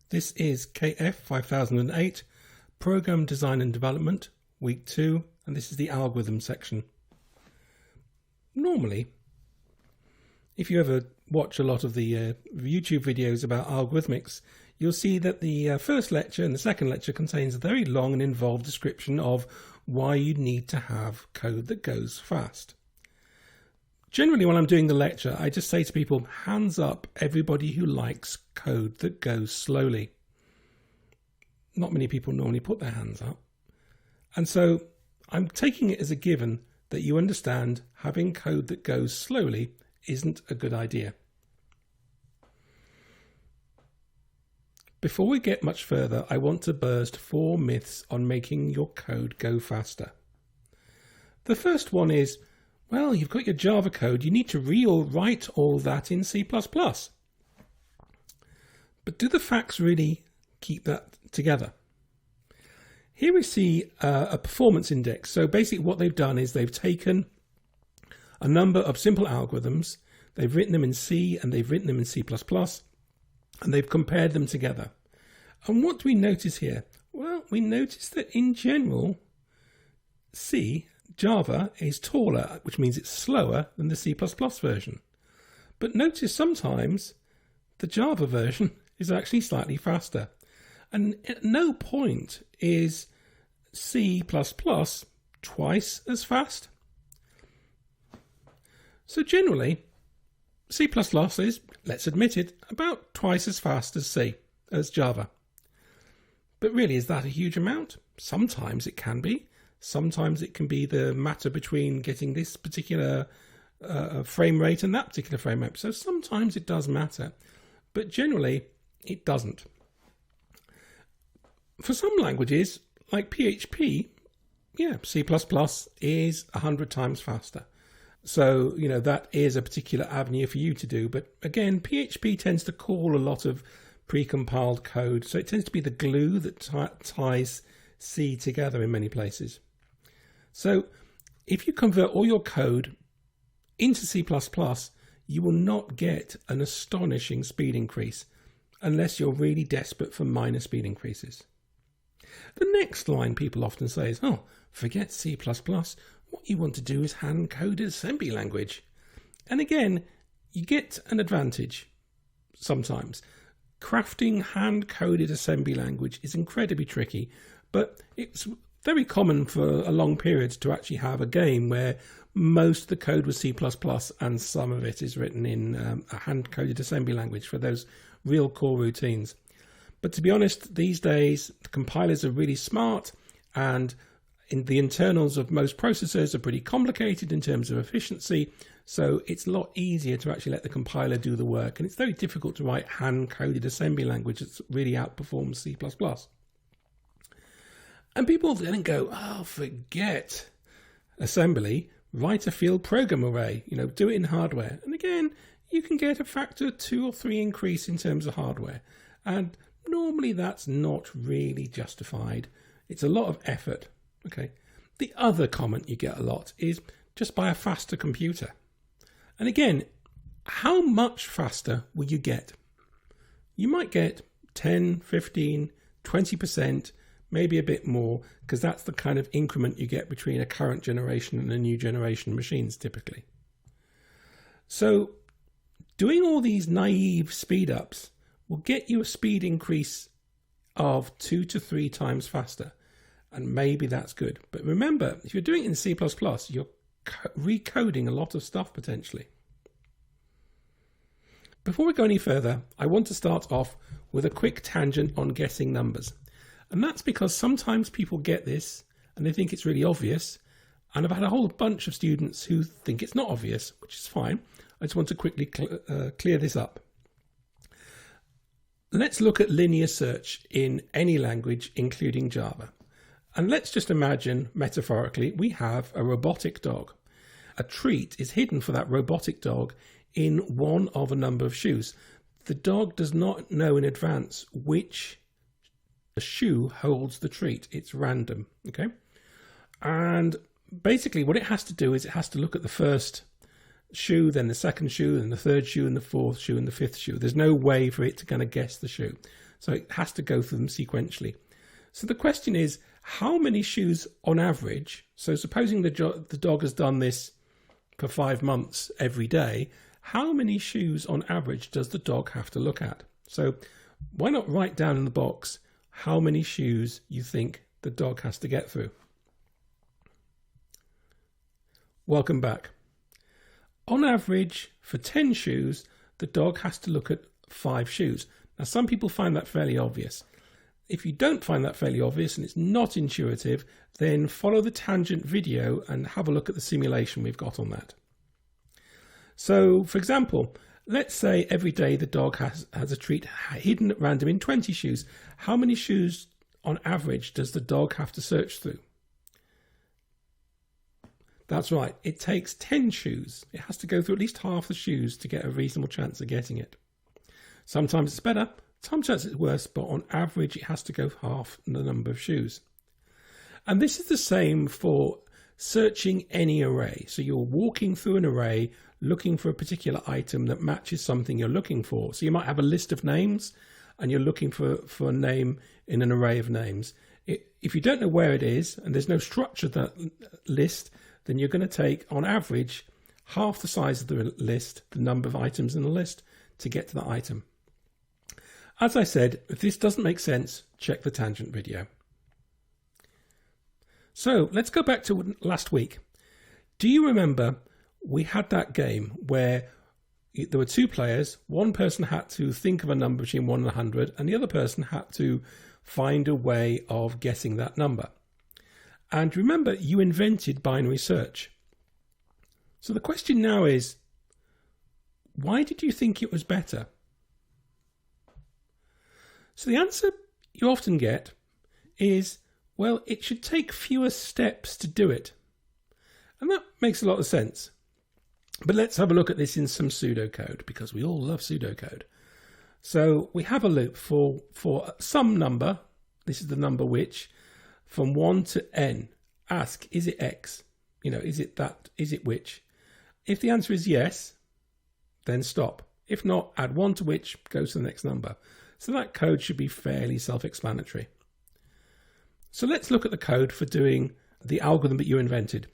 This is KF 5008, Program Design and Development, Week 2, and this is the algorithm section. Normally, if you ever watch a lot of the YouTube videos about algorithmics, you'll see that the first lecture and the second lecture contains a very long and involved description of why you need to have code that goes fast. Generally, when I'm doing the lecture, I just say to people, hands up everybody who likes code that goes slowly. Not many people normally put their hands up. And so I'm taking it as a given that you understand having code that goes slowly isn't a good idea. Before we get much further, I want to burst 4 myths on making your code go faster. The first one is, well, you've got your Java code, you need to rewrite all that in C++. But do the facts really keep that together? Here we see a performance index. So basically what they've done is they've taken a number of simple algorithms, they've written them in C and they've written them in C++, and they've compared them together. And what do we notice here? Well, we notice that in general, Java is taller, which means it's slower than the C++ version. But notice sometimes the Java version is actually slightly faster. And at no point is C++ twice as fast. So generally, C++ is, let's admit it, about twice as fast as Java. But really, is that a huge amount? Sometimes it can be. Sometimes it can be the matter between getting this particular frame rate and that particular frame rate. So sometimes it does matter, but generally it doesn't. For some languages, like PHP, C++ is 100 times faster. So, that is a particular avenue for you to do. But again, PHP tends to call a lot of pre-compiled code. So it tends to be the glue that ties C together in many places. So if you convert all your code into C++, you will not get an astonishing speed increase unless you're really desperate for minor speed increases. The next line people often say is, forget C++. What you want to do is hand-coded assembly language. And again, you get an advantage sometimes. Crafting hand-coded assembly language is incredibly tricky, but it's very common for a long period to actually have a game where most of the code was C++ and some of it is written in a hand-coded assembly language for those real core routines. But to be honest, these days, the compilers are really smart, and the internals of most processors are pretty complicated in terms of efficiency, so it's a lot easier to actually let the compiler do the work, and it's very difficult to write hand-coded assembly language that really outperforms C++. And people then go, forget assembly, write a field program array, do it in hardware. And again, you can get a factor 2 or 3 increase in terms of hardware. And normally that's not really justified. It's a lot of effort. Okay. The other comment you get a lot is just buy a faster computer. And again, how much faster will you get? You might get 10, 15, 20%, maybe a bit more, because that's the kind of increment you get between a current generation and a new generation machines typically. So doing all these naive speed ups will get you a speed increase of 2 to 3 times faster. And maybe that's good. But remember, if you're doing it in C++, you're recoding a lot of stuff potentially. Before we go any further, I want to start off with a quick tangent on guessing numbers. And that's because sometimes people get this and they think it's really obvious. And I've had a whole bunch of students who think it's not obvious, which is fine. I just want to quickly clear this up. Let's look at linear search in any language, including Java. And let's just imagine, metaphorically, we have a robotic dog. A treat is hidden for that robotic dog in one of a number of shoes. The dog does not know in advance which shoe holds the treat. It's random, okay? And basically what it has to do is it has to look at the first shoe, then the second shoe, then the third shoe, and the fourth shoe, and the fifth shoe. There's no way for it to kind of guess the shoe. So it has to go through them sequentially. So the question is, how many shoes on average, so supposing the dog has done this for 5 months every day, how many shoes on average does the dog have to look at? So why not write down in the box how many shoes you think the dog has to get through? Welcome back. On average, for 10 shoes, the dog has to look at 5 shoes. Now, some people find that fairly obvious. If you don't find that fairly obvious and it's not intuitive, then follow the tangent video and have a look at the simulation we've got on that. So, for example, let's say every day the dog has a treat hidden at random in 20 shoes. How many shoes on average does the dog have to search through? That's right, it takes 10 shoes. It has to go through at least half the shoes to get a reasonable chance of getting it. Sometimes it's better, sometimes it's worse, but on average it has to go half the number of shoes. And this is the same for searching any array. So you're walking through an array looking for a particular item that matches something you're looking for. So you might have a list of names and you're looking for a name in an array of names. If you don't know where it is and there's no structure to that list, then you're going to take, on average, half the size of the list, the number of items in the list, to get to that item. As I said, if this doesn't make sense, check the tangent video. So let's go back to last week. Do you remember we had that game where there were 2 players, one person had to think of a number between 1 and 100, and the other person had to find a way of guessing that number. And remember, you invented binary search. So the question now is, why did you think it was better? So the answer you often get is, well, it should take fewer steps to do it. And that makes a lot of sense. But let's have a look at this in some pseudocode, because we all love pseudocode. So we have a loop for some number. This is the number which, from 1 to n, ask, is it x? Is it that? Is it which? If the answer is yes, then stop. If not, add 1 to which, goes to the next number. So that code should be fairly self-explanatory. So let's look at the code for doing the algorithm that you invented.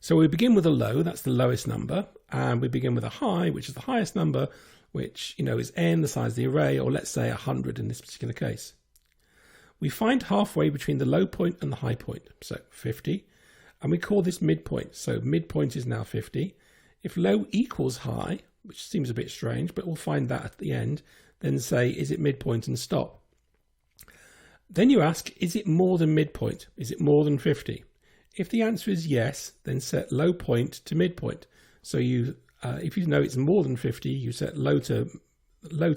So we begin with a low, that's the lowest number, and we begin with a high, which is the highest number, which is n, the size of the array, or let's say 100 in this particular case. We find halfway between the low point and the high point, so 50, and we call this midpoint. So midpoint is now 50. If low equals high, which seems a bit strange, but we'll find that at the end, then say, is it midpoint, and stop. Then you ask, is it more than midpoint? Is it more than 50? If the answer is yes, then set low point to midpoint. So if you know it's more than 50, you set low to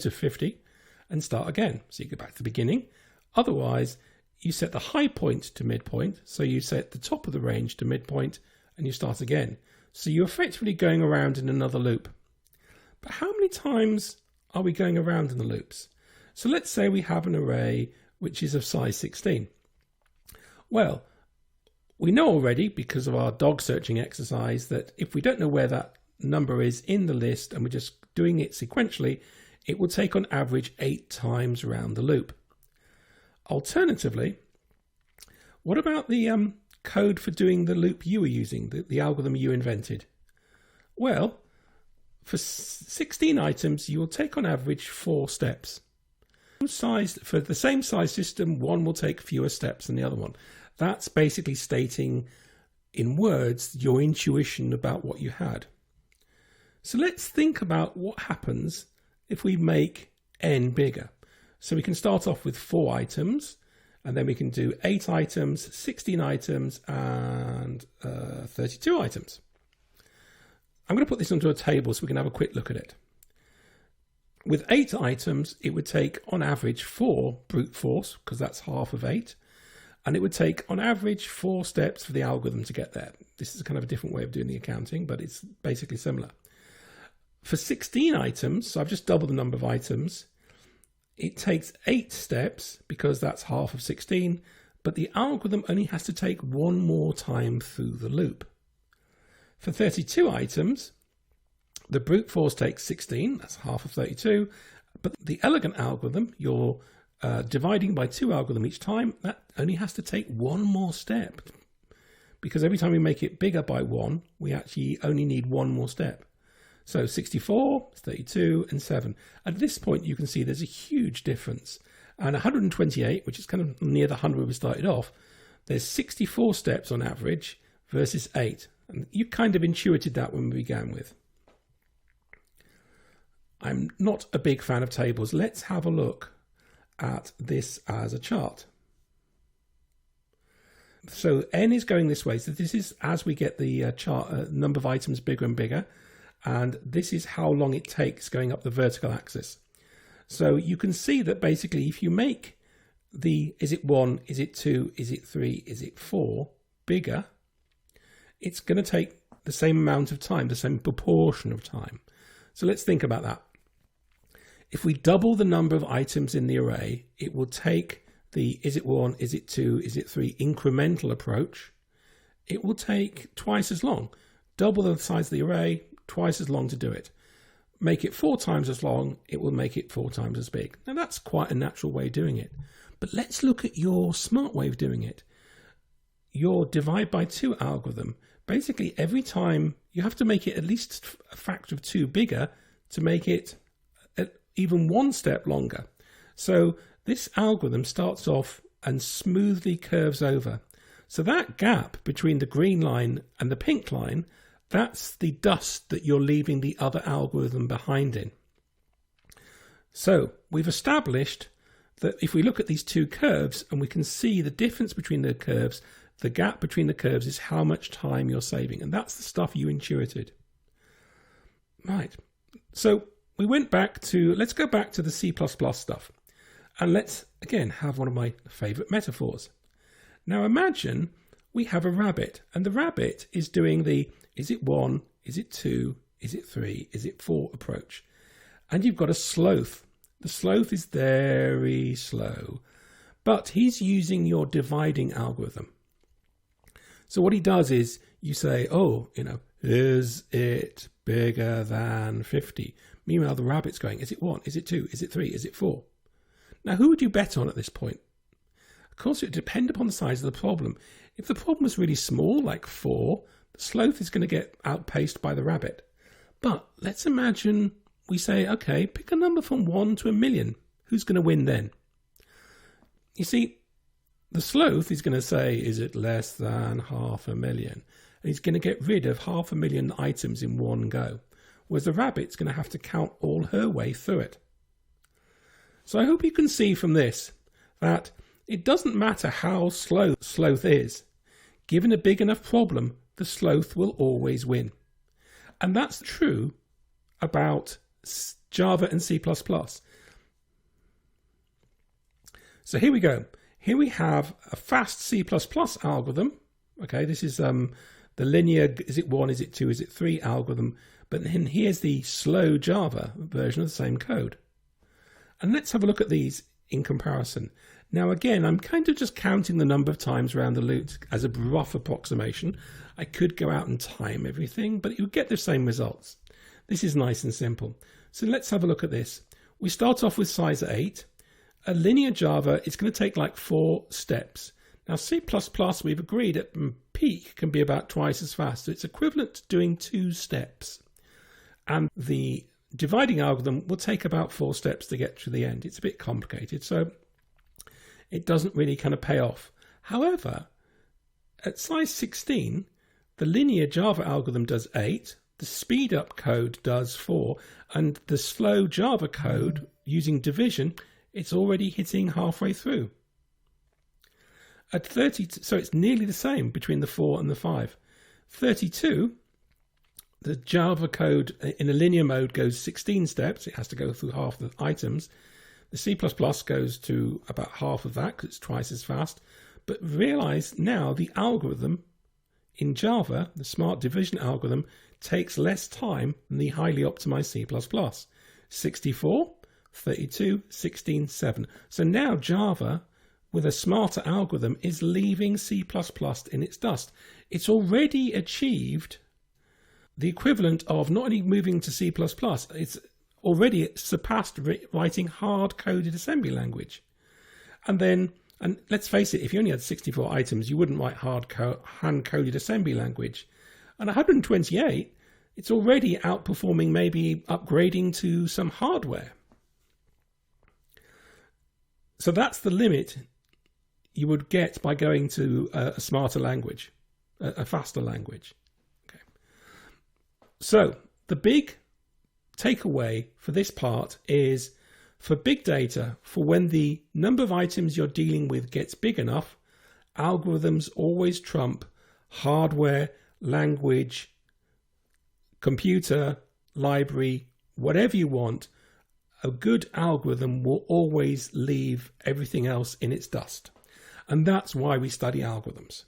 50 and start again. So you go back to the beginning. Otherwise, you set the high point to midpoint. So you set the top of the range to midpoint and you start again. So you're effectively going around in another loop. But how many times are we going around in the loops? So let's say we have an array which is of size 16. Well, we know already, because of our dog searching exercise, that if we don't know where that number is in the list and we're just doing it sequentially, it will take on average 8 times around the loop. Alternatively, what about the code for doing the loop you were using, the algorithm you invented? Well, for 16 items, you will take on average 4 steps. For the same size system, one will take fewer steps than the other one. That's basically stating in words your intuition about what you had. So let's think about what happens if we make n bigger. So we can start off with 4 items, and then we can do 8 items, 16 items, and 32 items. I'm going to put this onto a table so we can have a quick look at it. With 8 items, it would take on average 4 brute force, because that's half of 8. And it would take on average 4 steps for the algorithm to get there. This is kind of a different way of doing the accounting, but it's basically similar. For 16 items, so I've just doubled the number of items, it takes 8 steps because that's half of 16, but the algorithm only has to take 1 more time through the loop. For 32 items, the brute force takes 16, that's half of 32, But the elegant algorithm, your dividing by 2 algorithm each time, that only has to take one more step. Because every time we make it bigger by 1, we actually only need one more step. So 64, 32, and 7. At this point, you can see there's a huge difference. And 128, which is kind of near the 100 we started off, there's 64 steps on average versus 8. And you kind of intuited that when we began with. I'm not a big fan of tables. Let's have a look at this as a chart. So n is going this way. So this is as we get the chart number of items bigger and bigger. And this is how long it takes going up the vertical axis. So you can see that basically if you make the is it 1, is it 2, is it 3, is it 4 bigger, it's going to take the same amount of time, the same proportion of time. So let's think about that. If we double the number of items in the array, it will take the is it 1, is it 2, is it 3 incremental approach. It will take twice as long. Double the size of the array, twice as long to do it. Make it 4 times as long, it will make it 4 times as big. Now that's quite a natural way of doing it. But let's look at your smart way of doing it. Your divide by 2 algorithm, basically every time you have to make it at least a factor of 2 bigger to make it even 1 step longer. So this algorithm starts off and smoothly curves over. So that gap between the green line and the pink line, that's the dust that you're leaving the other algorithm behind in. So we've established that if we look at these 2 curves and we can see the difference between the curves, the gap between the curves is how much time you're saving. And that's the stuff you intuited. Right. So we went back to, let's go back to the C++ stuff. And let's, again, have one of my favorite metaphors. Now imagine we have a rabbit, and the rabbit is doing the is it 1, is it 2, is it 3, is it 4 approach. And you've got a sloth. The sloth is very slow, but he's using your dividing algorithm. So what he does is you say, oh, is it bigger than 50? Meanwhile, the rabbit's going, is it 1, is it 2, is it 3, is it 4? Now, who would you bet on at this point? Of course, it would depend upon the size of the problem. If the problem was really small, like 4, the sloth is going to get outpaced by the rabbit. But let's imagine we say, okay, pick a number from 1 to 1,000,000. Who's going to win then? You see, the sloth is going to say, is it less than 500,000? And he's going to get rid of 500,000 items in one go. Whereas the rabbit's going to have to count all her way through it. So I hope you can see from this that it doesn't matter how slow sloth is. Given a big enough problem, the sloth will always win. And that's true about Java and C++. So here we go. Here we have a fast C++ algorithm. Okay, this is the linear, is it 1, is it 2, is it 3 algorithm. But then here's the slow Java version of the same code. And let's have a look at these in comparison. Now again, I'm kind of just counting the number of times around the loop as a rough approximation. I could go out and time everything, but you would get the same results. This is nice and simple. So let's have a look at this. We start off with size 8. A linear Java is going to take like 4 steps. Now C++, we've agreed at peak can be about twice as fast. So it's equivalent to doing 2 steps. And the dividing algorithm will take about 4 steps to get to the end. It's a bit complicated, so it doesn't really kind of pay off. However, at size 16, the linear Java algorithm does 8, the speed up code does 4, and the slow Java code using division, it's already hitting halfway through. At 30, so it's nearly the same between the 4 and the 5. 32, the Java code in a linear mode goes 16 steps. It has to go through half the items. The C++ goes to about half of that because it's twice as fast. But realize now the algorithm in Java, the smart division algorithm, takes less time than the highly optimized C++. 64, 32, 16, 7. So now Java, with a smarter algorithm, is leaving C++ in its dust. It's already achieved the equivalent of not only moving to C++, it's already surpassed writing hard-coded assembly language. And let's face it, if you only had 64 items, you wouldn't write hand-coded assembly language. And 128, it's already outperforming maybe upgrading to some hardware. So that's the limit you would get by going to a smarter language, a faster language. Okay. So the big takeaway for this part is, for big data, for when the number of items you're dealing with gets big enough, algorithms always trump hardware, language, computer, library, whatever you want. A good algorithm will always leave everything else in its dust. And that's why we study algorithms.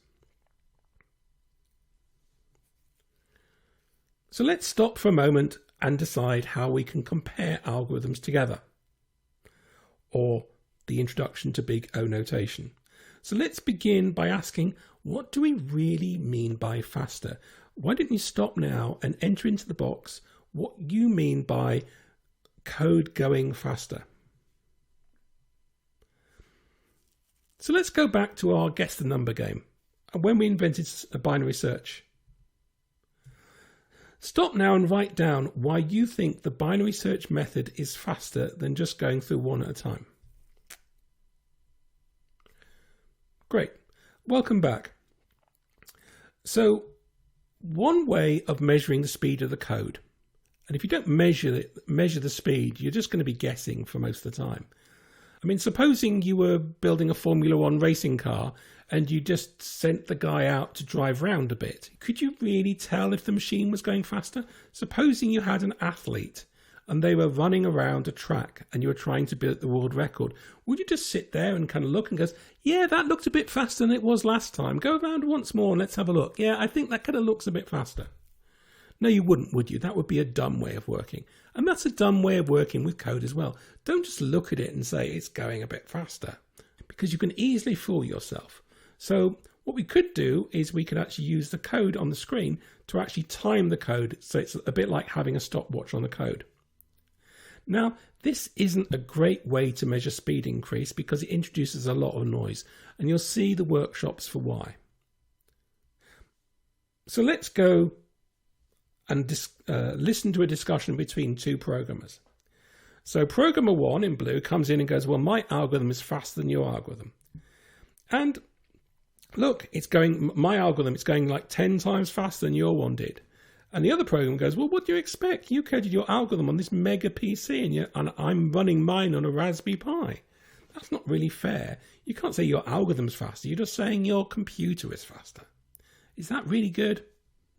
So let's stop for a moment and decide how we can compare algorithms together, or the introduction to big O notation. So let's begin by asking, what do we really mean by faster? Why don't you stop now and enter into the box what you mean by code going faster? So let's go back to our guess the number game, and when we invented a binary search. Stop now and write down why you think the binary search method is faster than just going through one at a time. Great. Welcome back. So, one way of measuring the speed of the code, and if you don't measure the speed, you're just going to be guessing for most of the time. I mean, supposing you were building a Formula One racing car and you just sent the guy out to drive round a bit. Could you really tell if the machine was going faster? Supposing you had an athlete and they were running around a track and you were trying to beat the world record. Would you just sit there and kind of look and go, yeah, that looked a bit faster than it was last time. Go around once more and let's have a look. Yeah, I think that kind of looks a bit faster. No, you wouldn't, would you? That would be a dumb way of working. And that's a dumb way of working with code as well. Don't just look at it and say it's going a bit faster, because you can easily fool yourself. So what we could do is we could actually use the code on the screen to actually time the code, so it's a bit like having a stopwatch on the code. Now, this isn't a great way to measure speed increase because it introduces a lot of noise, and you'll see the workshops for why. So let's go and listen to a discussion between two programmers. So programmer 1 in blue comes in and goes, well, my algorithm is faster than your algorithm. And look, my algorithm is going like 10 times faster than your one did. And the other program goes, well, what do you expect? You coded your algorithm on this mega PC and I'm running mine on a Raspberry Pi. That's not really fair. You can't say your algorithm's faster. You're just saying your computer is faster. Is that really good?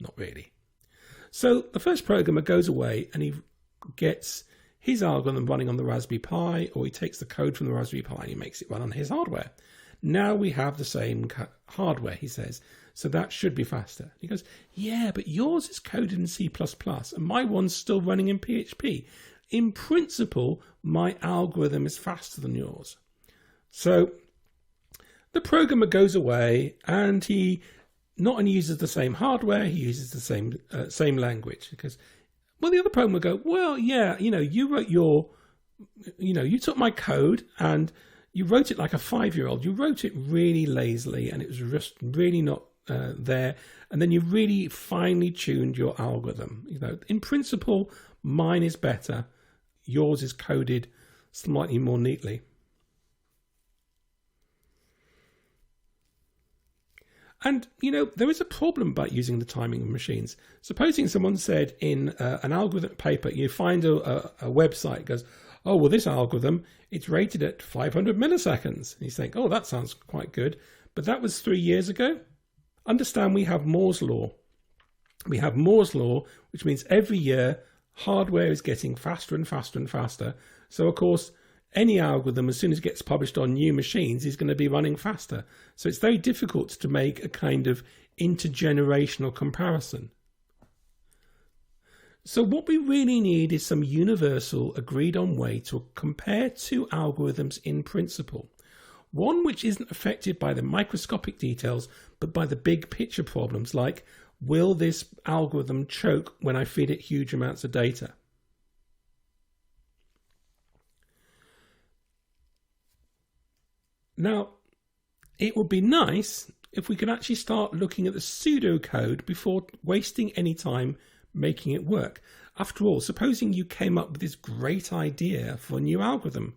Not really. So the first programmer goes away and he gets his algorithm running on the Raspberry Pi, or he takes the code from the Raspberry Pi and he makes it run on his hardware. Now we have the same hardware, he says, so that should be faster. He goes, yeah, but yours is coded in C++ and my one's still running in PHP. In principle, my algorithm is faster than yours. So the programmer goes away and he not only uses the same hardware, he uses the same language. Because, well, the other program will go, well, yeah, you wrote you took my code and you wrote it like a 5-year-old. You wrote it really lazily and it was just really not there. And then you really finely tuned your algorithm. In principle, mine is better. Yours is coded slightly more neatly. And, there is a problem about using the timing of machines. Supposing someone said in an algorithm paper, you find a website, goes, oh, well, this algorithm, it's rated at 500 milliseconds. And you think, oh, that sounds quite good. But that was 3 years ago. Understand we have Moore's law. We have Moore's law, which means every year hardware is getting faster and faster and faster. So, of course, any algorithm, as soon as it gets published on new machines, is going to be running faster. So it's very difficult to make a kind of intergenerational comparison. So what we really need is some universal, agreed-on way to compare two algorithms in principle. One which isn't affected by the microscopic details, but by the big picture problems like, will this algorithm choke when I feed it huge amounts of data? Now, it would be nice if we could actually start looking at the pseudocode before wasting any time making it work. After all, supposing you came up with this great idea for a new algorithm,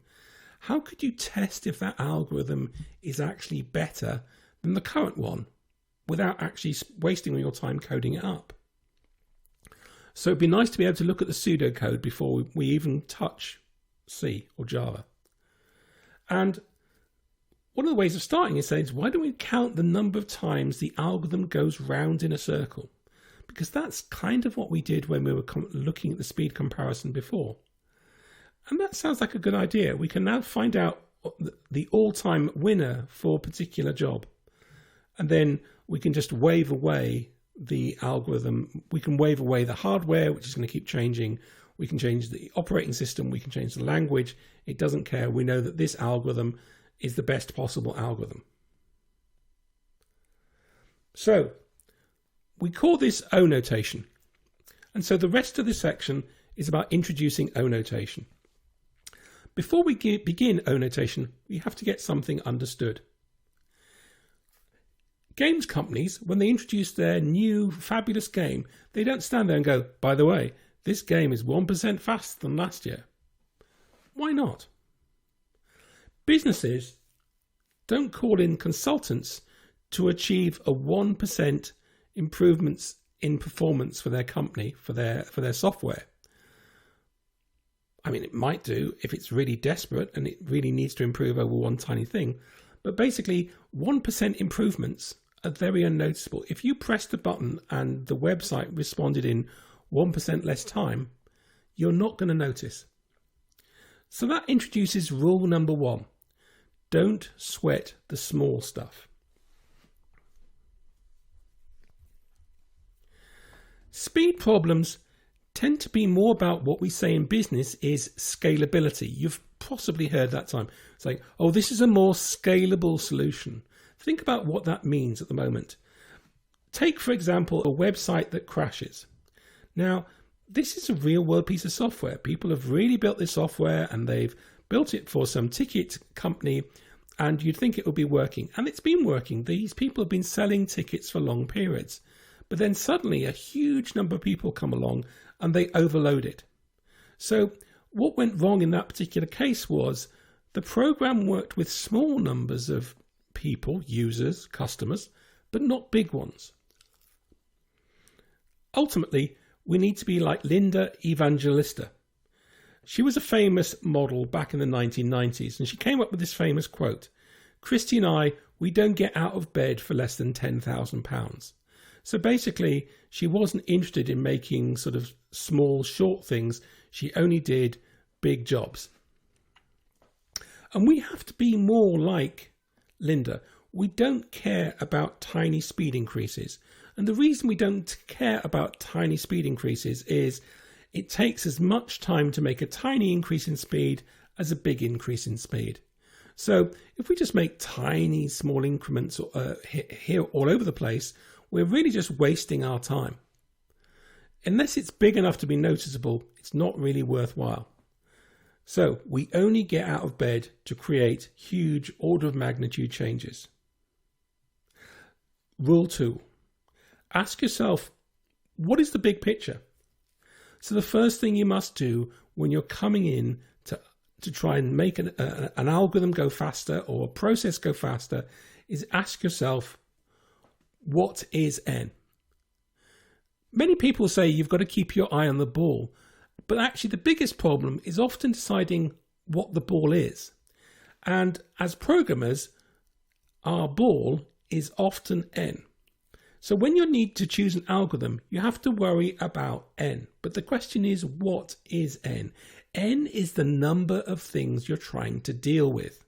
how could you test if that algorithm is actually better than the current one without actually wasting all your time coding it up? So it'd be nice to be able to look at the pseudocode before we even touch C or Java. And one of the ways of starting is saying, why don't we count the number of times the algorithm goes round in a circle? Because that's kind of what we did when we were looking at the speed comparison before. And that sounds like a good idea. We can now find out the all-time winner for a particular job. And then we can just wave away the algorithm. We can wave away the hardware, which is going to keep changing. We can change the operating system. We can change the language. It doesn't care. We know that this algorithm is the best possible algorithm. So we call this O notation. And so the rest of this section is about introducing O notation. Before we begin O notation, we have to get something understood. Games companies, when they introduce their new fabulous game, they don't stand there and go, by the way, this game is 1% faster than last year. Why not? Businesses don't call in consultants to achieve a 1% improvements in performance for their company, for their software. I mean, it might do if it's really desperate and it really needs to improve over one tiny thing. But basically, 1% improvements are very unnoticeable. If you pressed a button and the website responded in 1% less time, you're not going to notice. So that introduces rule number 1. Don't sweat the small stuff. Speed problems tend to be more about what we say in business is scalability. You've possibly heard that time. It's like, oh, this is a more scalable solution. Think about what that means at the moment. Take, for example, a website that crashes. Now, this is a real world piece of software. People have really built this software and they've built it for some ticket company, and you'd think it would be working. And it's been working. These people have been selling tickets for long periods. But then suddenly a huge number of people come along and they overload it. So what went wrong in that particular case was the program worked with small numbers of people, users, customers, but not big ones. Ultimately, we need to be like Linda Evangelista. She was a famous model back in the 1990s, and she came up with this famous quote, "Christy and I, we don't get out of bed for less than £10,000. So basically, she wasn't interested in making sort of small, short things. She only did big jobs. And we have to be more like Linda. We don't care about tiny speed increases. And the reason we don't care about tiny speed increases is it takes as much time to make a tiny increase in speed as a big increase in speed. So if we just make tiny, small increments here all over the place, we're really just wasting our time. Unless it's big enough to be noticeable, it's not really worthwhile. So we only get out of bed to create huge order of magnitude changes. Rule 2. Ask yourself, what is the big picture? So the first thing you must do when you're coming in to try and make an algorithm go faster or a process go faster is ask yourself, what is N? Many people say you've got to keep your eye on the ball, but actually the biggest problem is often deciding what the ball is. And as programmers, our ball is often N. So when you need to choose an algorithm, you have to worry about N. But the question is, what is N? N is the number of things you're trying to deal with.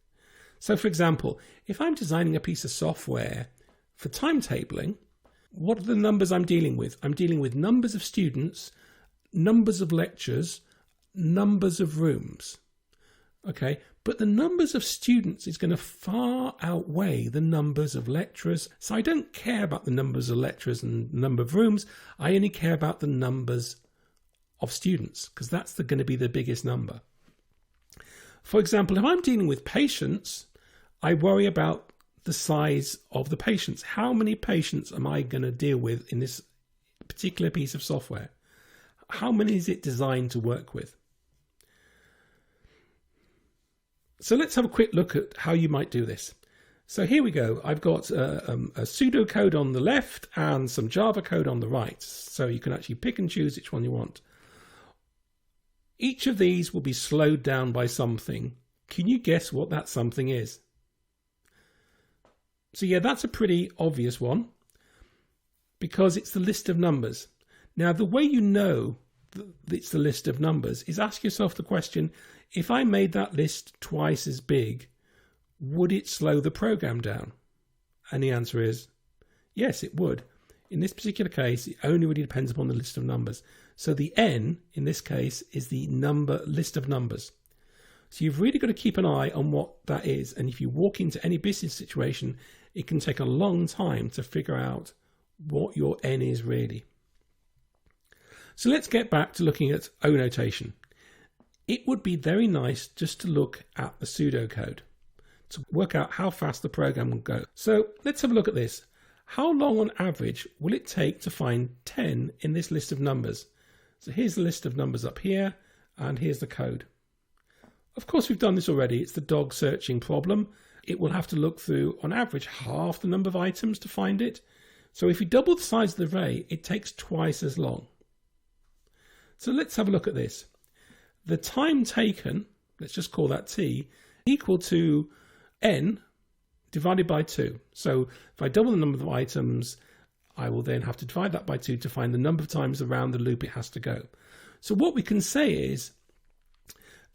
So for example, if I'm designing a piece of software for timetabling, what are the numbers I'm dealing with? I'm dealing with numbers of students, numbers of lectures, numbers of rooms. Okay, but the numbers of students is going to far outweigh the numbers of lecturers. So I don't care about the numbers of lecturers and number of rooms. I only care about the numbers of students because that's going to be the biggest number. For example, if I'm dealing with patients, I worry about the size of the patients. How many patients am I going to deal with in this particular piece of software? How many is it designed to work with? So let's have a quick look at how you might do this. So here we go. I've got a pseudocode on the left and some Java code on the right. So you can actually pick and choose which one you want. Each of these will be slowed down by something. Can you guess what that something is? So yeah, that's a pretty obvious one because it's the list of numbers. Now, the way you know that it's the list of numbers is ask yourself the question, if I made that list twice as big, would it slow the program down? And the answer is yes, it would. In this particular case, it only really depends upon the list of numbers. So the n, in this case, is the list of numbers. So you've really got to keep an eye on what that is. And if you walk into any business situation, it can take a long time to figure out what your n is really. So let's get back to looking at O notation. It would be very nice just to look at the pseudocode to work out how fast the program will go. So let's have a look at this. How long on average will it take to find 10 in this list of numbers? So here's the list of numbers up here, and here's the code. Of course, we've done this already. It's the dog searching problem. It will have to look through, on average, half the number of items to find it. So if we double the size of the array, it takes twice as long. So let's have a look at this. The time taken, let's just call that t, equal to n divided by 2. So if I double the number of items, I will then have to divide that by 2 to find the number of times around the loop it has to go. So what we can say is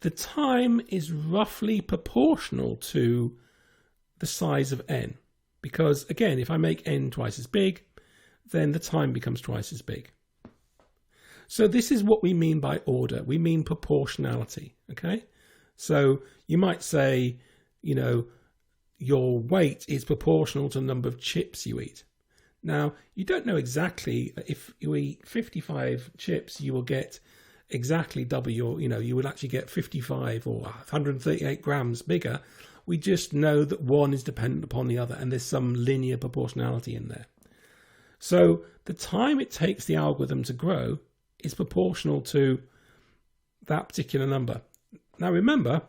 the time is roughly proportional to the size of n. Because again, if I make n twice as big, then the time becomes twice as big. So this is what we mean by order. We mean proportionality, okay? So you might say, you know, your weight is proportional to the number of chips you eat. Now, you don't know exactly if you eat 55 chips, you will get exactly double your, you would actually get 55 or 138 grams bigger. We just know that one is dependent upon the other and there's some linear proportionality in there. So the time it takes the algorithm to grow is proportional to that particular number. Now remember,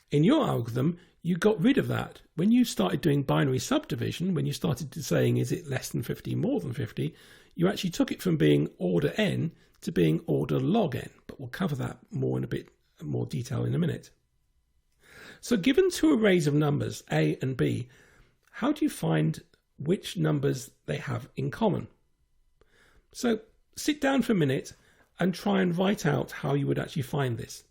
in your algorithm, you got rid of that. When you started doing binary subdivision, when you started saying, is it less than 50, more than 50, you actually took it from being order n to being order log n. But we'll cover that more in a bit more detail in a minute. So given two arrays of numbers, a and b, how do you find which numbers they have in common? So sit down for a minute and try and write out how you would actually find this.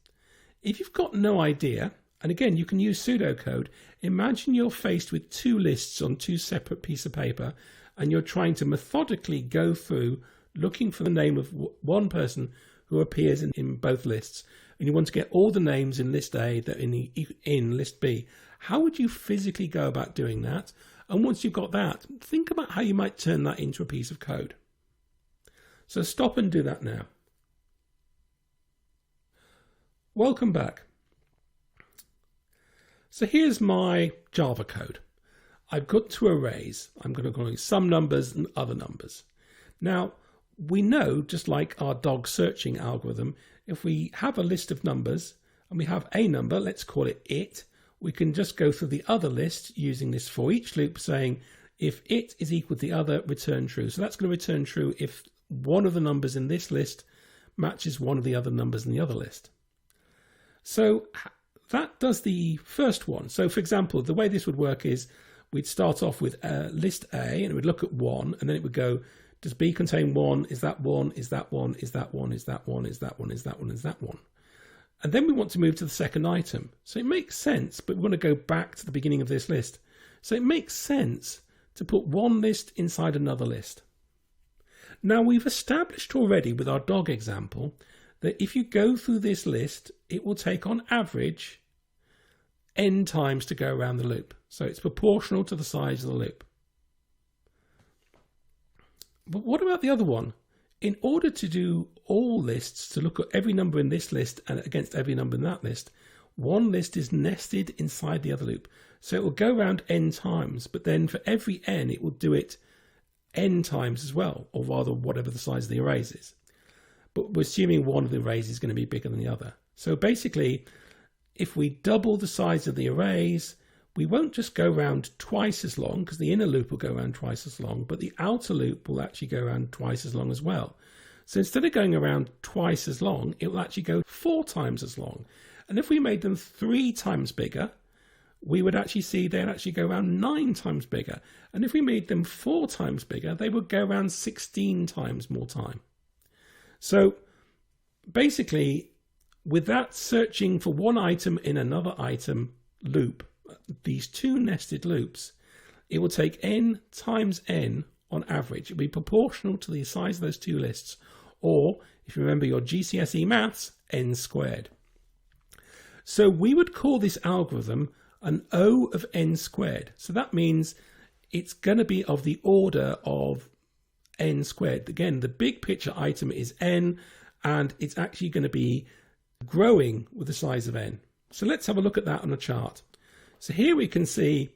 If you've got no idea, and again, you can use pseudocode, imagine you're faced with two lists on two separate pieces of paper and you're trying to methodically go through looking for the name of one person who appears in both lists, and you want to get all the names in list A that are in list B. How would you physically go about doing that? And once you've got that, think about how you might turn that into a piece of code. So stop and do that now. Welcome back. So here's my Java code. I've got two arrays. I'm going to call some numbers and other numbers. Now, we know, just like our dog searching algorithm, if we have a list of numbers and we have a number, let's call it it, we can just go through the other list using this for each loop saying, if it is equal to the other, return true. So that's going to return true if one of the numbers in this list matches one of the other numbers in the other list. So that does the first one. So for example, the way this would work is we'd start off with list A and it would look at 1 and then it would go, does B contain 1? Is that 1? Is that 1? Is that 1? Is that 1? Is that 1? Is that 1? Is that 1? And then we want to move to the second item. So it makes sense, but we want to go back to the beginning of this list. So it makes sense to put one list inside another list. Now we've established already with our dog example that if you go through this list, it will take on average n times to go around the loop. So it's proportional to the size of the loop. But what about the other one? In order to do all lists, to look at every number in this list and against every number in that list, one list is nested inside the other loop. So it will go around n times, but then for every n, it will do it n times as well, or rather whatever the size of the arrays is. But we're assuming one of the arrays is going to be bigger than the other. So basically, if we double the size of the arrays, we won't just go around twice as long, because the inner loop will go around twice as long, but the outer loop will actually go around twice as long as well. So instead of going around twice as long, it will actually go 4 times as long. And if we made them 3 times bigger, we would actually see they'd actually go around 9 times bigger. And if we made them 4 times bigger, they would go around 16 times more time. So basically, with that searching for one item in another item loop, these 2 nested loops, it will take n times n on average. It will be proportional to the size of those 2 lists, or if you remember your GCSE maths, n squared. So we would call this algorithm an O of n squared. So that means it's going to be of the order of n squared. Again, the big picture item is n, and it's actually going to be growing with the size of n. So let's have a look at that on a chart. So here we can see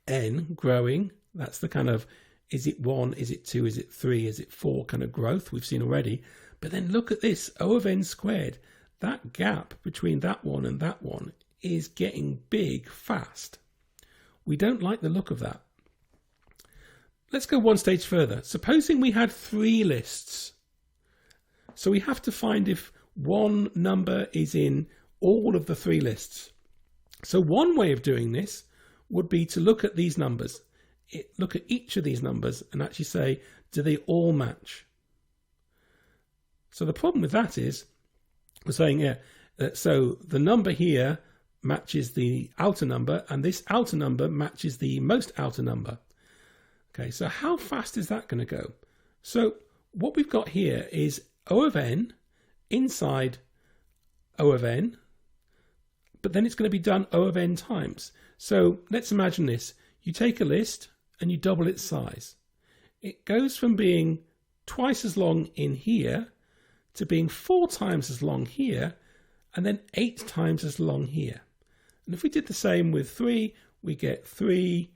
n growing. That's the kind of, is it 1, is it 2, is it 3, is it 4 kind of growth we've seen already. But then look at this, O of n squared. That gap between that one and that one is getting big fast. We don't like the look of that. Let's go one stage further. Supposing we had 3 lists. So we have to find if one number is in all of the 3 lists. So one way of doing this would be to look at these numbers, look at each of these numbers and actually say, do they all match? So the problem with that is, we're saying, yeah, so the number here matches the outer number, and this outer number matches the most outer number. Okay, so how fast is that going to go? So what we've got here is O of n inside O of n, but then it's going to be done O of n times. So let's imagine this. You take a list and you double its size. It goes from being twice as long in here to being 4 times as long here, and then 8 times as long here. And if we did the same with 3, we get 3,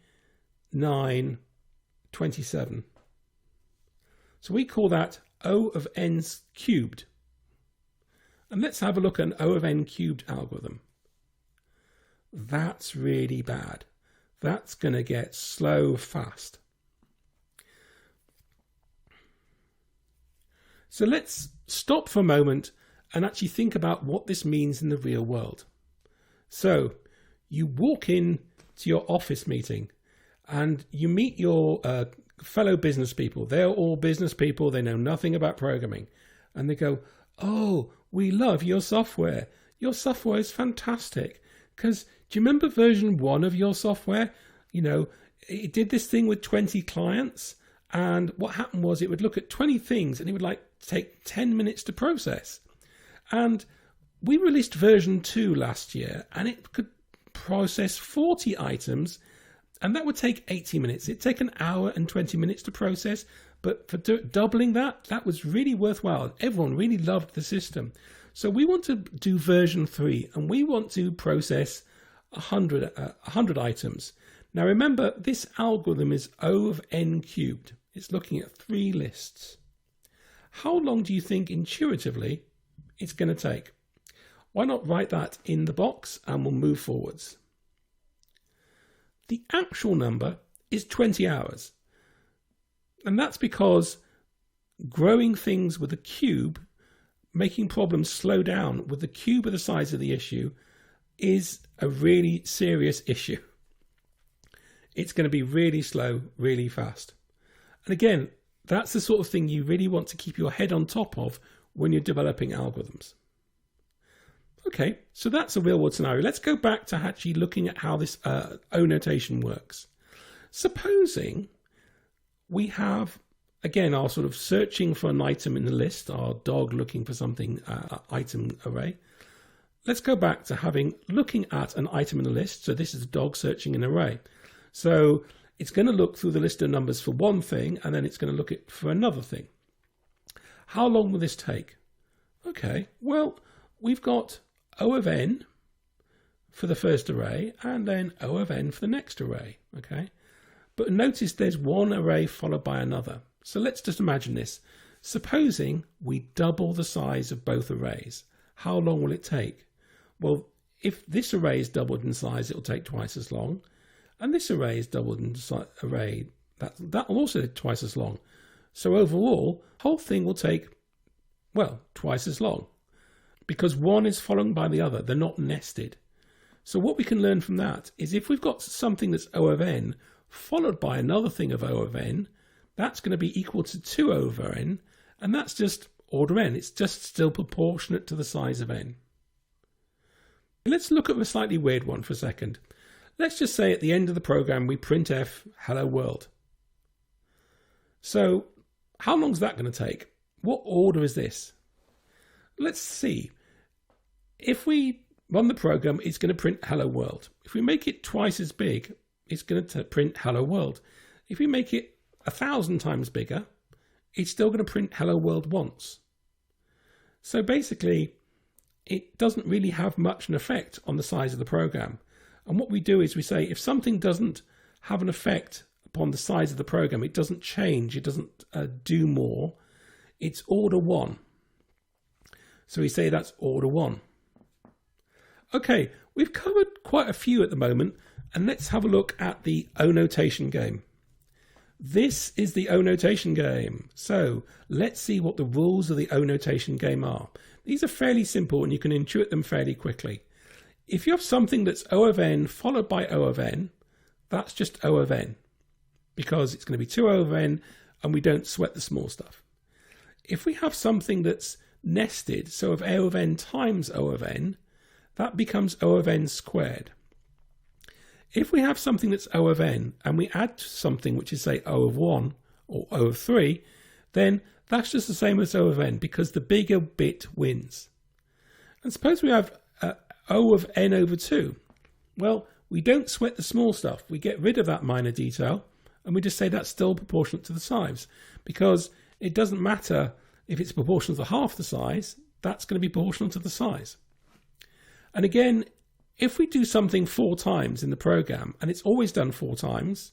9, 27. So we call that O of n cubed. And let's have a look at an O of n cubed algorithm. That's really bad. That's going to get slow fast. So let's stop for a moment and actually think about what this means in the real world. So you walk in to your office meeting and you meet your fellow business people. They're all business people. They know nothing about programming. And they go, oh, we love your software. Your software is fantastic. Because do you remember version 1 of your software? You know, it did this thing with 20 clients. And what happened was it would look at 20 things and it would like take 10 minutes to process. And we released version 2 last year and it could process 40 items and that would take 80 minutes. It'd take an hour and 20 minutes to process. But for doubling that, that was really worthwhile. Everyone really loved the system. So we want to do version 3 and we want to process 100 items. Now remember, this algorithm is O of n cubed. It's looking at 3 lists. How long do you think intuitively it's going to take? Why not write that in the box and we'll move forwards. The actual number is 20 hours. And that's because growing things with a cube, making problems slow down with the cube of the size of the issue, is a really serious issue. It's going to be really slow, really fast. And again, that's the sort of thing you really want to keep your head on top of when you're developing algorithms. Okay, so that's a real world scenario. Let's go back to actually looking at how this O notation works. Supposing we have, again, our sort of searching for an item in the list, our dog looking for something, item array. Let's go back to looking at an item in the list. So this is the dog searching an array. So it's going to look through the list of numbers for one thing, and then it's going to look at for another thing. How long will this take? Okay, well, we've got O of n for the first array and then O of n for the next array, okay? But notice there's one array followed by another. So let's just imagine this. Supposing we double the size of both arrays, how long will it take? Well, if this array is doubled in size, it'll take twice as long. And this array is doubled in array, that will also take twice as long. So overall, the whole thing will take, well, twice as long. Because one is followed by the other, they're not nested. So what we can learn from that is if we've got something that's O of n followed by another thing of O of n, that's going to be equal to 2 over n, and that's just order n. It's just still proportionate to the size of n. Let's look at a slightly weird one for a second. Let's just say at the end of the program we printf hello world. So how long is that going to take? What order is this? Let's see. If we run the program, it's going to print hello world. If we make it twice as big, it's going to print hello world. If we make it 1,000 times bigger, it's still going to print hello world once. So basically, it doesn't really have much an effect on the size of the program. And what we do is we say if something doesn't have an effect upon the size of the program, it doesn't change, it doesn't do more, it's order 1. So we say that's order 1. Okay, we've covered quite a few at the moment, and let's have a look at the O notation game. This is the O notation game. So let's see what the rules of the O notation game are. These are fairly simple and you can intuit them fairly quickly. If you have something that's O of n followed by O of n, that's just O of n, because it's going to be 2 over n and we don't sweat the small stuff. If we have something that's nested, so of O of n times O of n, that becomes O of n squared. If we have something that's O of n and we add something which is say O of 1 or O of 3, then that's just the same as O of n because the bigger bit wins. And suppose we have O of n over 2. Well, we don't sweat the small stuff. We get rid of that minor detail and we just say that's still proportionate to the size, because it doesn't matter if it's proportional to half the size, that's going to be proportional to the size. And again, if we do something 4 times in the program and it's always done 4 times,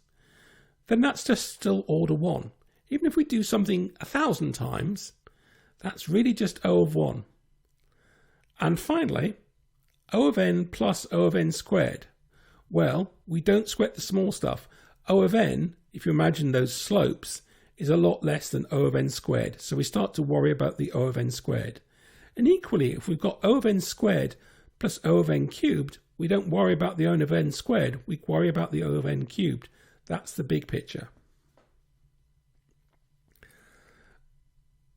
then that's just still order 1. Even if we do something 1,000 times, that's really just O of 1. And finally, O of n plus O of n squared. Well, we don't sweat the small stuff. O of n, if you imagine those slopes, is a lot less than O of n squared. So we start to worry about the O of n squared. And equally, if we've got O of n squared plus O of n cubed, we don't worry about the O of n squared, we worry about the O of n cubed. That's the big picture.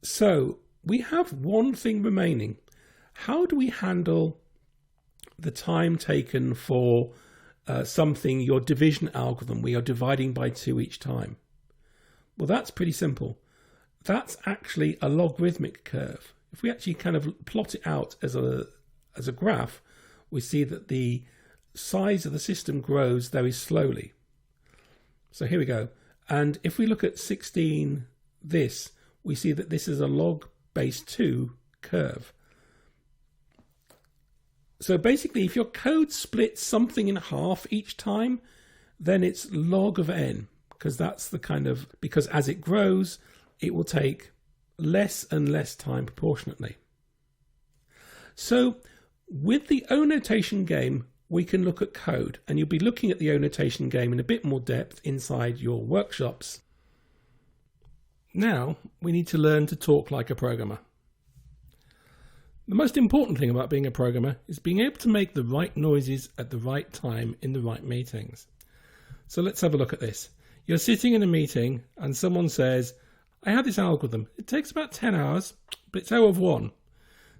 So we have one thing remaining. How do we handle the time taken for something, your division algorithm, we are dividing by 2 each time? Well, that's pretty simple. That's actually a logarithmic curve. If we actually kind of plot it out as a graph, we see that the size of the system grows very slowly. So here we go. And if we look at 16, we see that this is a log base 2 curve. So basically, if your code splits something in half each time, then it's log of n, because that's the kind of, because as it grows, it will take less and less time proportionately. So with the O notation game, we can look at code, and you'll be looking at the O notation game in a bit more depth inside your workshops. Now we need to learn to talk like a programmer. The most important thing about being a programmer is being able to make the right noises at the right time in the right meetings. So let's have a look at this. You're sitting in a meeting and someone says, I have this algorithm. It takes about 10 hours, but it's O of 1.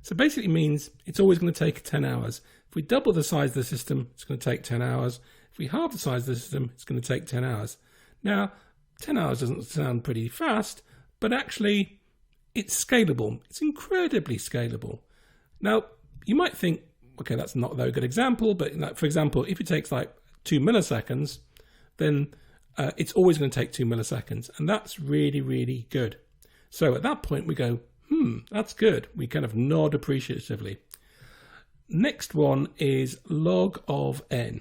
So basically means it's always going to take 10 hours. If we double the size of the system, it's going to take 10 hours. If we halve the size of the system, it's going to take 10 hours. Now, 10 hours doesn't sound pretty fast, but actually it's scalable. It's incredibly scalable. Now, you might think, okay, that's not a very good example, but for example, if it takes like 2 milliseconds, then it's always going to take 2 milliseconds. And that's really, really good. So at that point we go, that's good. We kind of nod appreciatively. Next one is log of n.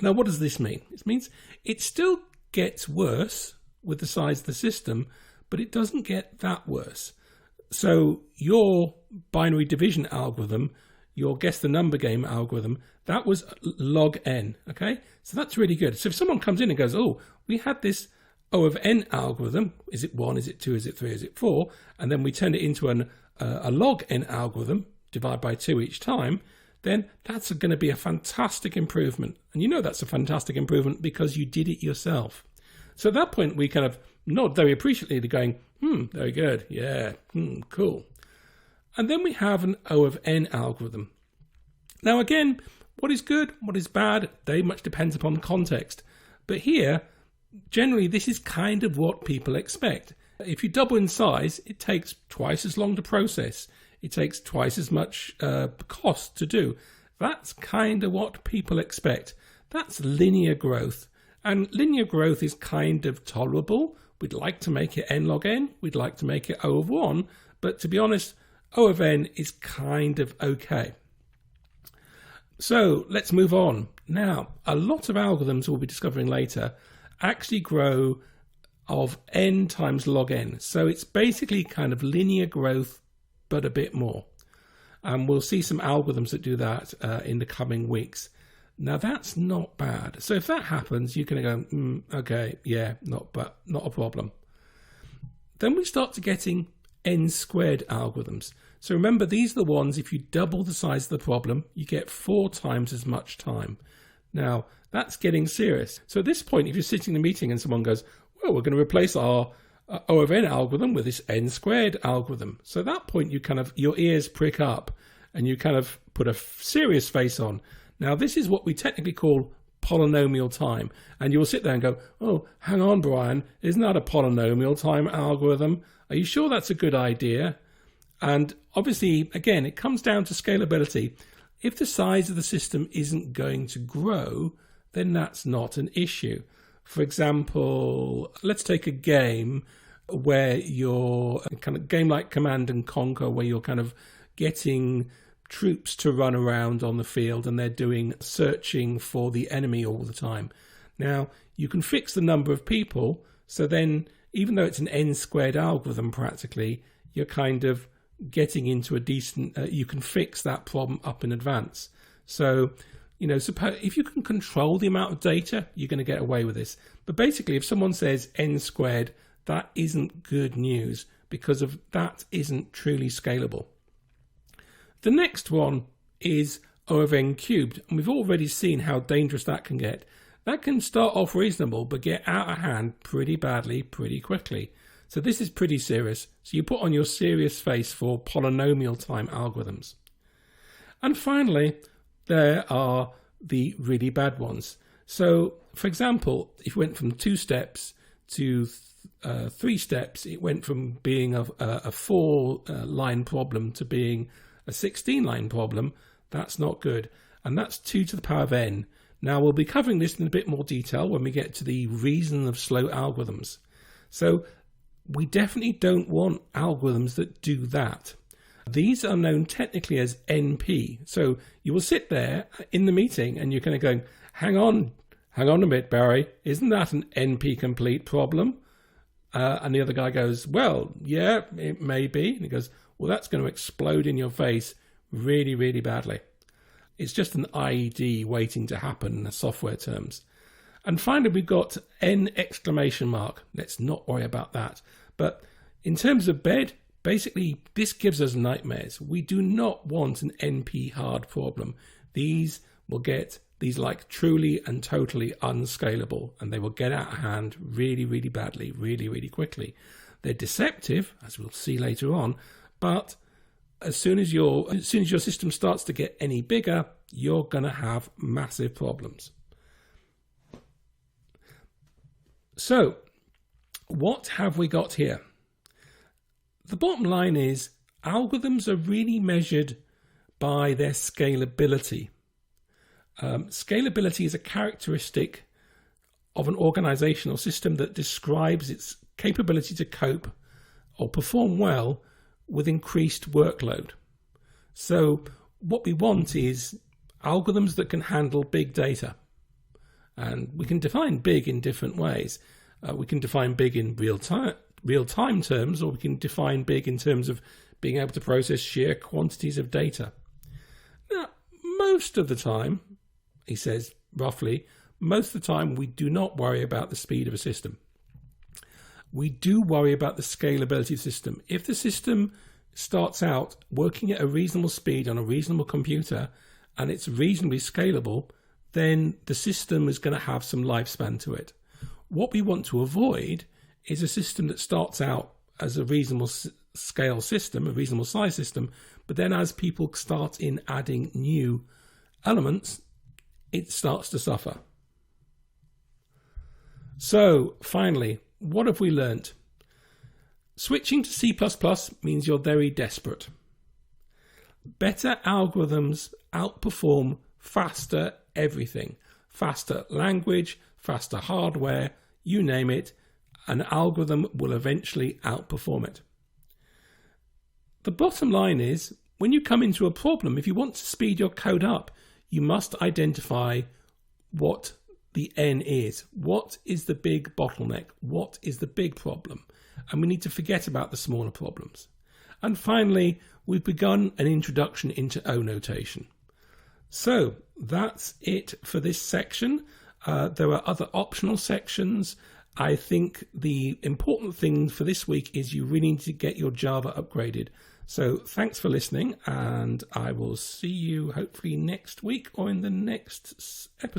Now, what does this mean? It means it still gets worse with the size of the system, but it doesn't get that worse. So your binary division algorithm, your guess the number game algorithm, that was log n, okay? So that's really good. So if someone comes in and goes, oh, we had this O of n algorithm, is it 1, is it 2, is it 3, is it 4? And then we turned it into a log n algorithm, divide by 2 each time, then that's going to be a fantastic improvement. And you know that's a fantastic improvement because you did it yourself. So at that point, we kind of nod very appreciatively going, very good, yeah, cool. And then we have an O of n algorithm. Now again, what is good, what is bad, very much depends upon context. But here, generally, this is kind of what people expect. If you double in size, it takes twice as long to process. It takes twice as much cost to do. That's kind of what people expect. That's linear growth. And linear growth is kind of tolerable. We'd like to make it n log n. We'd like to make it O of 1. But to be honest, O of n is kind of okay. So let's move on. Now, a lot of algorithms we'll be discovering later actually grow of n times log n. So it's basically kind of linear growth, but a bit more. And we'll see some algorithms that do that in the coming weeks. Now that's not bad. So if that happens, you're going to go, okay, yeah, not a problem. Then we start to getting n squared algorithms. So remember, these are the ones, if you double the size of the problem, you get 4 times as much time. Now, that's getting serious. So at this point, if you're sitting in a meeting and someone goes, well, we're going to replace our O of n algorithm with this n squared algorithm. So at that point, your ears prick up and you kind of put a serious face on. Now, this is what we technically call polynomial time. And you'll sit there and go, oh, hang on, Brian, isn't that a polynomial time algorithm? Are you sure that's a good idea? And obviously, again, it comes down to scalability. If the size of the system isn't going to grow, then that's not an issue. For example, let's take a game where you're kind of game like Command and Conquer, where you're kind of getting troops to run around on the field and they're doing searching for the enemy all the time. Now, you can fix the number of people, so then even though it's an n squared algorithm practically, you're kind of getting into a decent, you can fix that problem up in advance. So, suppose if you can control the amount of data, you're going to get away with this. But basically, if someone says n squared, that isn't good news because of that isn't truly scalable. The next one is O of n cubed, and we've already seen how dangerous that can get. That can start off reasonable, but get out of hand pretty badly, pretty quickly. So this is pretty serious. So you put on your serious face for polynomial time algorithms. And finally, there are the really bad ones. So, for example, if you went from 2 steps to 3 steps, it went from being a 4-line problem to being a 16-line problem. That's not good. And that's 2 to the power of n. Now, we'll be covering this in a bit more detail when we get to the reason of slow algorithms. So, we definitely don't want algorithms that do that. These are known technically as NP. So you will sit there in the meeting and you're kind of going, hang on a bit, Barry, isn't that an NP complete problem? And the other guy goes, well, yeah, it may be. And he goes, well, that's going to explode in your face really, really badly. It's just an IED waiting to happen in the software terms. And finally, we've got N exclamation mark. Let's not worry about that. But in terms of bed, basically, this gives us nightmares. We do not want an NP hard problem. These will get these like truly and totally unscalable, and they will get out of hand really, really badly, really, really quickly. They're deceptive, as we'll see later on, but as soon as your system starts to get any bigger, you're going to have massive problems. So, what have we got here? The bottom line is algorithms are really measured by their scalability. Scalability is a characteristic of an organizational system that describes its capability to cope or perform well with increased workload. So what we want is algorithms that can handle big data. And we can define big in different ways. We can define big in real-time terms, or we can define big in terms of being able to process sheer quantities of data. Now, most of the time, he says roughly, most of the time we do not worry about the speed of a system. We do worry about the scalability of the system. If the system starts out working at a reasonable speed on a reasonable computer and it's reasonably scalable, then the system is going to have some lifespan to it. What we want to avoid is a system that starts out as a reasonable scale system, a reasonable size system, but then as people start in adding new elements, it starts to suffer. So finally, what have we learnt? Switching to C++ means you're very desperate. Better algorithms outperform faster everything. Faster language, faster hardware, you name it, an algorithm will eventually outperform it. The bottom line is, when you come into a problem, if you want to speed your code up, you must identify what the N is. What is the big bottleneck? What is the big problem? And we need to forget about the smaller problems. And finally, we've begun an introduction into O notation. So that's it for this section. There are other optional sections. I think the important thing for this week is you really need to get your Java upgraded. So thanks for listening, and I will see you hopefully next week or in the next episode.